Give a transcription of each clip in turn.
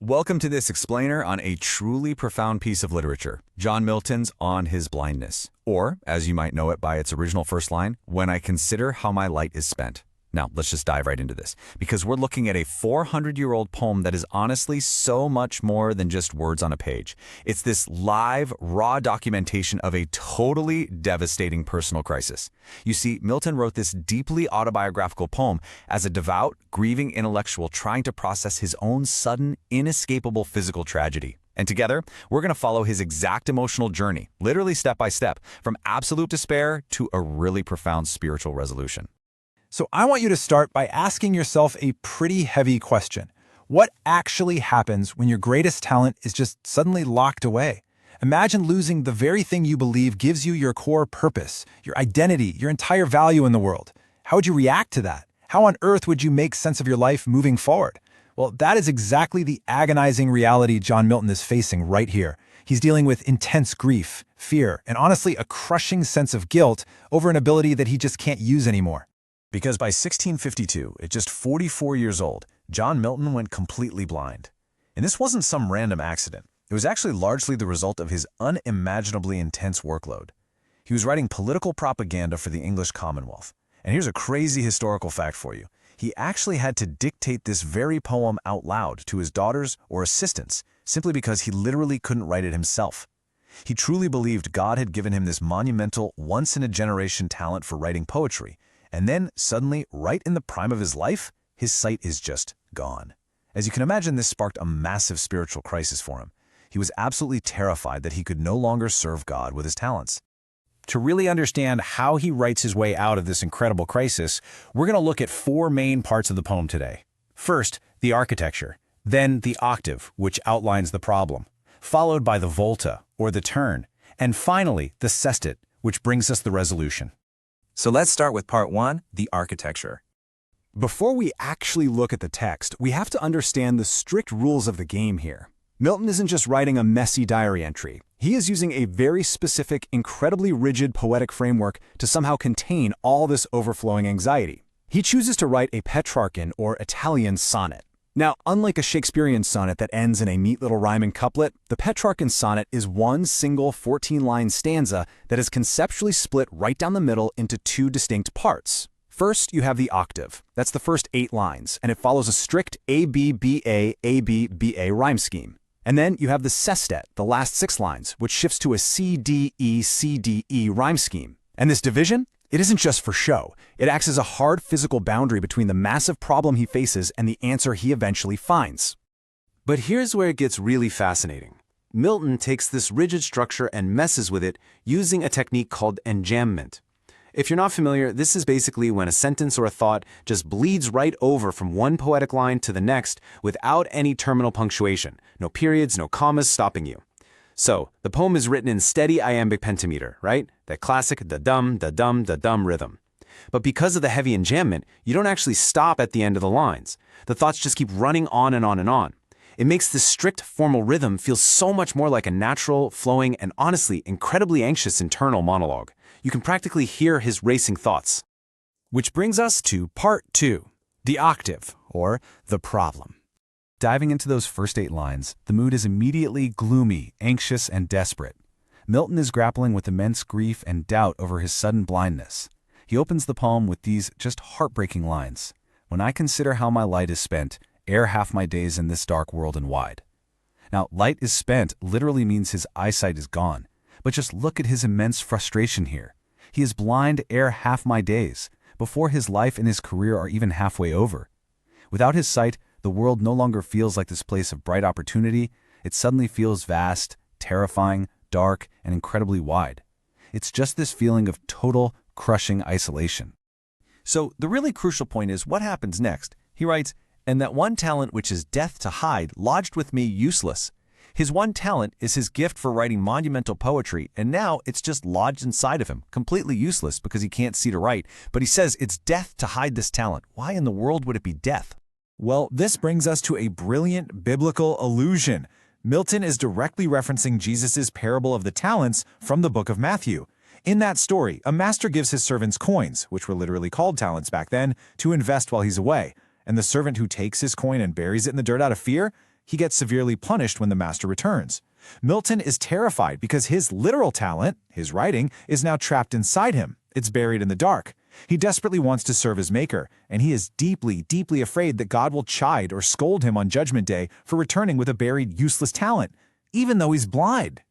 Welcome to this explainer on a truly profound piece of literature, John Milton's On His Blindness, or, as you might know it by its original first line, When I Consider How My Light Is Spent. Now, let's just dive right into this, because we're looking at a 400-year-old poem that is honestly so much more than just words on a page. It's this live, raw documentation of a totally devastating personal crisis. You see, Milton wrote this deeply autobiographical poem as a devout, grieving intellectual trying to process his own sudden, inescapable physical tragedy. And together, we're going to follow his exact emotional journey, literally step by step, from absolute despair to a really profound spiritual resolution. So I want you to start by asking yourself a pretty heavy question. What actually happens when your greatest talent is just suddenly locked away? Imagine losing the very thing you believe gives you your core purpose, your identity, your entire value in the world. How would you react to that? How on earth would you make sense of your life moving forward? Well, that is exactly the agonizing reality John Milton is facing right here. He's dealing with intense grief, fear, and honestly a crushing sense of guilt over an ability that he just can't use anymore. Because by 1652, at just 44 years old, John Milton went completely blind. And this wasn't some random accident. It was actually largely the result of his unimaginably intense workload. He was writing political propaganda for the English Commonwealth. And here's a crazy historical fact for you. He actually had to dictate this very poem out loud to his daughters or assistants, simply because he literally couldn't write it himself. He truly believed God had given him this monumental, once-in-a-generation talent for writing poetry. And then, suddenly, right in the prime of his life, his sight is just gone. As you can imagine, this sparked a massive spiritual crisis for him. He was absolutely terrified that he could no longer serve God with his talents. To really understand how he writes his way out of this incredible crisis, we're going to look at four main parts of the poem today. First, the architecture, then the octave, which outlines the problem, followed by the volta, or the turn, and finally, the sestet, which brings us the resolution. So let's start with part one, the architecture. Before we actually look at the text, we have to understand the strict rules of the game here. Milton isn't just writing a messy diary entry. He is using a very specific, incredibly rigid poetic framework to somehow contain all this overflowing anxiety. He chooses to write a Petrarchan or Italian sonnet. Now, unlike a Shakespearean sonnet that ends in a neat little rhyming couplet, the Petrarchan sonnet is one single 14-line stanza that is conceptually split right down the middle into two distinct parts. First, you have the octave. That's the first 8 lines, and it follows a strict A-B-B-A, A-B-B-A rhyme scheme. And then you have the sestet, the last 6 lines, which shifts to a C-D-E, C-D-E rhyme scheme. And this division? It isn't just for show. It acts as a hard physical boundary between the massive problem he faces and the answer he eventually finds. But here's where it gets really fascinating. Milton takes this rigid structure and messes with it using a technique called enjambment. If you're not familiar, this is basically when a sentence or a thought just bleeds right over from one poetic line to the next without any terminal punctuation, no periods, no commas stopping you. So, the poem is written in steady iambic pentameter, right? That classic da-dum, da-dum, da-dum rhythm. But because of the heavy enjambment, you don't actually stop at the end of the lines. The thoughts just keep running on and on and on. It makes this strict formal rhythm feel so much more like a natural, flowing, and honestly, incredibly anxious internal monologue. You can practically hear his racing thoughts. Which brings us to part 2, the octave, or the problem. Diving into those first 8 lines, the mood is immediately gloomy, anxious, and desperate. Milton is grappling with immense grief and doubt over his sudden blindness. He opens the poem with these just heartbreaking lines. When I consider how my light is spent, ere half my days in this dark world and wide. Now, light is spent literally means his eyesight is gone. But just look at his immense frustration here. He is blind ere half my days, before his life and his career are even halfway over. Without his sight, the world no longer feels like this place of bright opportunity. It suddenly feels vast, terrifying, dark, and incredibly wide. It's just this feeling of total, crushing isolation. So the really crucial point is what happens next. He writes, "And that one talent which is death to hide lodged with me useless." His one talent is his gift for writing monumental poetry, and now it's just lodged inside of him, completely useless because he can't see to write. But he says it's death to hide this talent. Why in the world would it be death? Well, this brings us to a brilliant biblical allusion. Milton is directly referencing Jesus' parable of the talents from the book of Matthew. In that story, a master gives his servants coins, which were literally called talents back then, to invest while he's away. And the servant who takes his coin and buries it in the dirt out of fear, he gets severely punished when the master returns. Milton is terrified because his literal talent, his writing, is now trapped inside him. It's buried in the dark. He desperately wants to serve his maker, and he is deeply, deeply afraid that God will chide or scold him on Judgment Day for returning with a buried, useless talent, even though he's blind.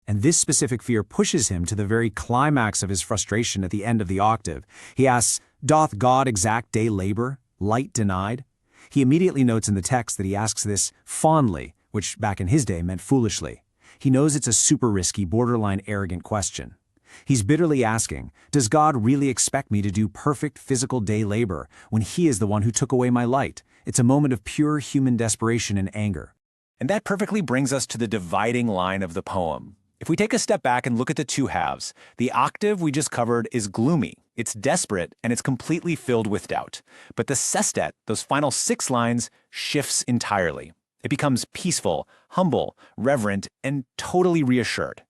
And this specific fear pushes him to the very climax of his frustration at the end of the octave. He asks, "Doth God exact day labor, light denied?" He immediately notes in the text that he asks this fondly, which back in his day meant foolishly. He knows it's a super risky, borderline arrogant question. He's bitterly asking, does God really expect me to do perfect physical day labor when he is the one who took away my light? It's a moment of pure human desperation and anger. And that perfectly brings us to the dividing line of the poem. If we take a step back and look at the two halves, the octave we just covered is gloomy, it's desperate, and it's completely filled with doubt. But the sestet, those final 6 lines, shifts entirely. It becomes peaceful, humble, reverent, and totally reassured.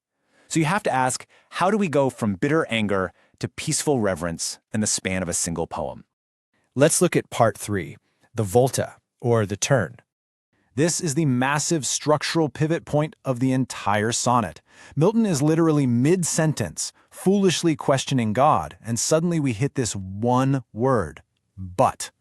So you have to ask, how do we go from bitter anger to peaceful reverence in the span of a single poem? Let's look at part 3, the volta, or the turn. This is the massive structural pivot point of the entire sonnet. Milton is literally mid-sentence, foolishly questioning God, and suddenly we hit this one word, but.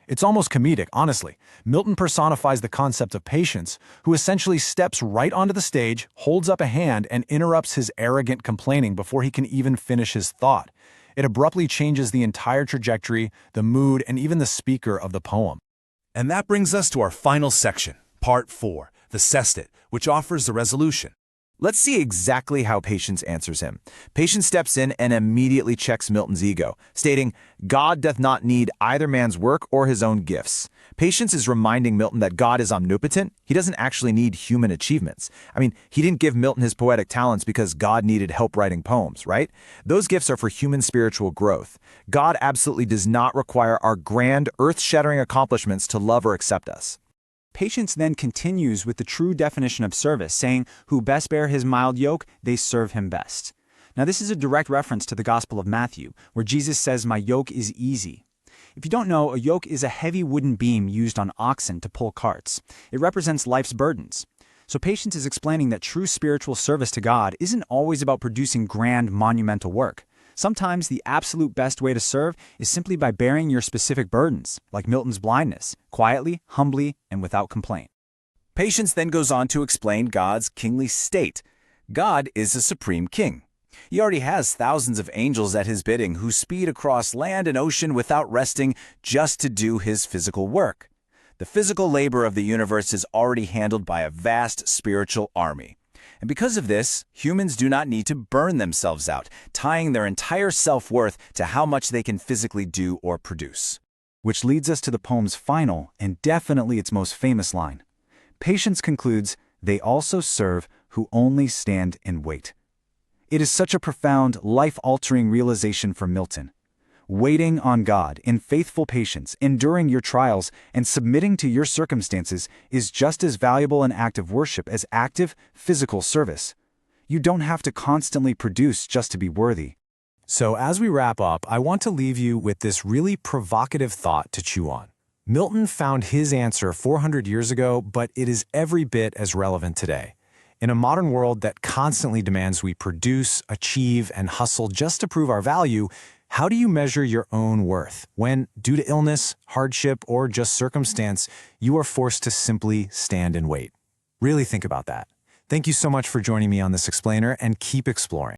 It's almost comedic, honestly. Milton personifies the concept of patience, who essentially steps right onto the stage, holds up a hand, and interrupts his arrogant complaining before he can even finish his thought. It abruptly changes the entire trajectory, the mood, and even the speaker of the poem. And that brings us to our final section, part 4, the sestet, which offers the resolution. Let's see exactly how Patience answers him. Patience steps in and immediately checks Milton's ego, stating, God doth not need either man's work or his own gifts. Patience is reminding Milton that God is omnipotent. He doesn't actually need human achievements. I mean, he didn't give Milton his poetic talents because God needed help writing poems, right? Those gifts are for human spiritual growth. God absolutely does not require our grand, earth-shattering accomplishments to love or accept us. Patience then continues with the true definition of service, saying, "Who best bear his mild yoke, they serve him best." Now this is a direct reference to the Gospel of Matthew, where Jesus says, "My yoke is easy." If you don't know, a yoke is a heavy wooden beam used on oxen to pull carts. It represents life's burdens. So Patience is explaining that true spiritual service to God isn't always about producing grand, monumental work. Sometimes the absolute best way to serve is simply by bearing your specific burdens, like Milton's blindness, quietly, humbly, and without complaint. Patience then goes on to explain God's kingly state. God is a supreme king. He already has thousands of angels at his bidding who speed across land and ocean without resting just to do his physical work. The physical labor of the universe is already handled by a vast spiritual army. And because of this, humans do not need to burn themselves out, tying their entire self-worth to how much they can physically do or produce. Which leads us to the poem's final, and definitely its most famous line. Patience concludes, "They also serve who only stand and wait." It is such a profound, life-altering realization for Milton. Waiting on God in faithful patience, enduring your trials, and submitting to your circumstances is just as valuable an act of worship as active, physical service. You don't have to constantly produce just to be worthy. So as we wrap up, I want to leave you with this really provocative thought to chew on. Milton found his answer 400 years ago, but it is every bit as relevant today. In a modern world that constantly demands we produce, achieve, and hustle just to prove our value, how do you measure your own worth when, due to illness, hardship, or just circumstance, you are forced to simply stand and wait? Really think about that. Thank you so much for joining me on this explainer, and keep exploring.